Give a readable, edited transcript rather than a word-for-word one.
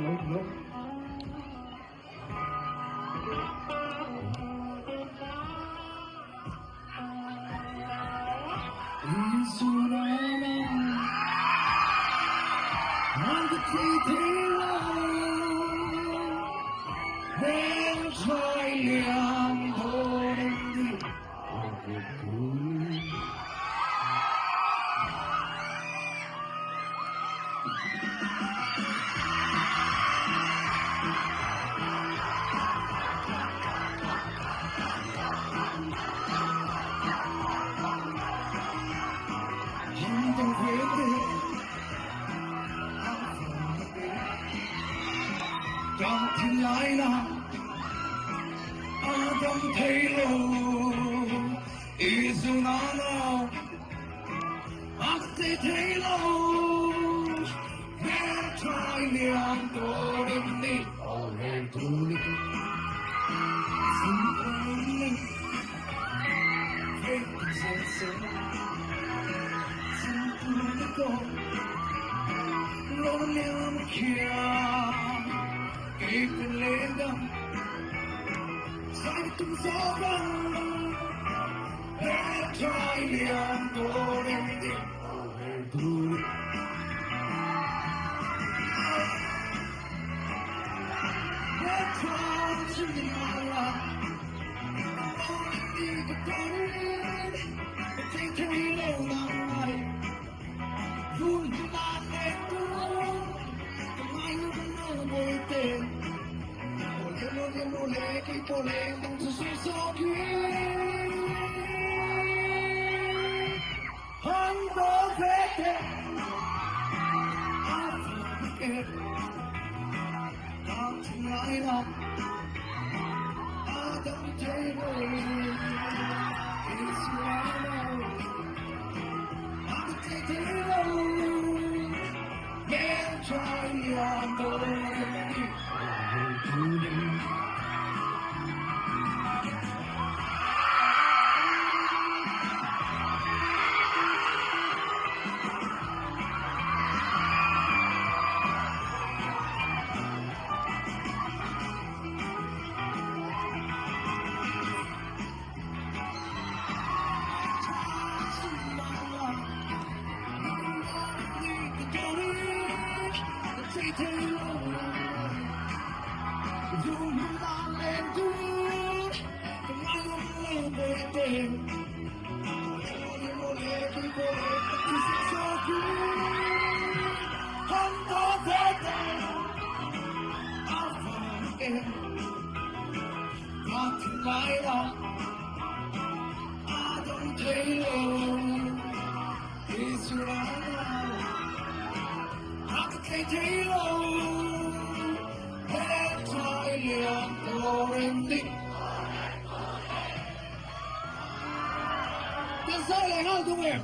Lốt. Trong thiên lai là Adam thấy lâu Izunano Ate thấy lâu Nghe trai liang tổ đêm đi Ở hề tu lý Xin ơn lên Hãy subscribe cho kênh Ghiền Mì Gõ để không bỏ lỡ những video hấp dẫn Even later, sai tung gió vang, để trai liang tổ đêm đi, tu để trai chỉ là đi cái con thấy thấy lâu năm ngày, vui mà để tu, mai vẫn ngồi tên. Mole che polendo tu sei so qui Ando vete Africa Not tonight Adam Taylor It's right Adam Taylor Yeah, try on the Not tonight, I don't Taylor is right. I can take Taylor, and try to glory. That's all I know to wear.